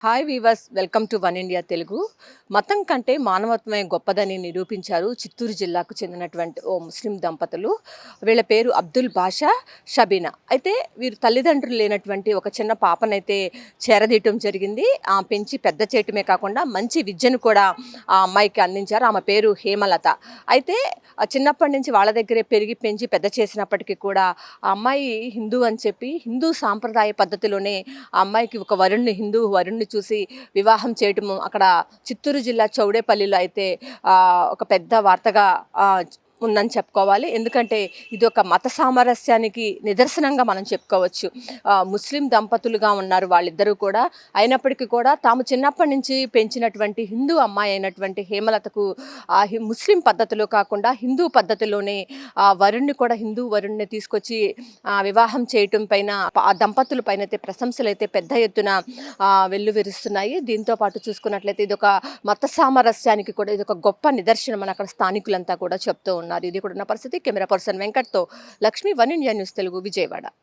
Hi weavers, welcome to one India Telugu. మతం కంటే మానవత్వమే గొప్పదని నిరూపించారు చిత్తూరు జిల్లాకు చెందినటువంటి ఓ ముస్లిం దంపతులు. వీళ్ళ పేరు అబ్దుల్ బాషా, షబీనా. అయితే వీరు తల్లిదండ్రులు లేనటువంటి ఒక చిన్న పాపనైతే చేరదీయటం జరిగింది. పెంచి పెద్ద చేయటమే కాకుండా మంచి విద్యను కూడా ఆ అమ్మాయికి అందించారు. ఆమె పేరు హేమలత. అయితే చిన్నప్పటి నుంచి వాళ్ళ దగ్గరే పెరిగి పెంచి పెద్ద చేసినప్పటికీ కూడా ఆ అమ్మాయి హిందూ అని చెప్పి హిందూ సాంప్రదాయ పద్ధతిలోనే ఆ అమ్మాయికి ఒక హిందూ వరుణ్ణి చూసి వివాహం చేయటము అక్కడ చిత్తూరు జిల్లా చౌడేపల్లిలో అయితే ఒక పెద్ద వార్తగా ఉందని చెప్పుకోవాలి. ఎందుకంటే ఇది ఒక మత సామరస్యానికి నిదర్శనంగా మనం చెప్పుకోవచ్చు. ముస్లిం దంపతులుగా ఉన్నారు వాళ్ళిద్దరూ కూడా. అయినప్పటికీ కూడా తాము చిన్నప్పటి నుంచి పెంచినటువంటి హిందూ అమ్మాయి అయినటువంటి హేమలతకు ముస్లిం పద్ధతిలో కాకుండా హిందూ పద్ధతిలోనే వరుణ్ణి కూడా హిందూ వరుణ్ణి తీసుకొచ్చి వివాహం చేయటం పైన ఆ దంపతుల పైన అయితే ప్రశంసలు అయితే పెద్ద ఎత్తున వెల్లువిరుస్తున్నాయి. దీంతో పాటు చూసుకున్నట్లయితే ఇది ఒక మత సామరస్యానికి కూడా ఇది ఒక గొప్ప నిదర్శనం అని అక్కడ స్థానికులంతా కూడా చెప్తూ ఉన్నారు. ఇది కూడా ఉన్న పరిస్థితి. కెమెరా పర్సన్ వెంకట్తో Lakshmi, one India news Telugu, Vijayawada.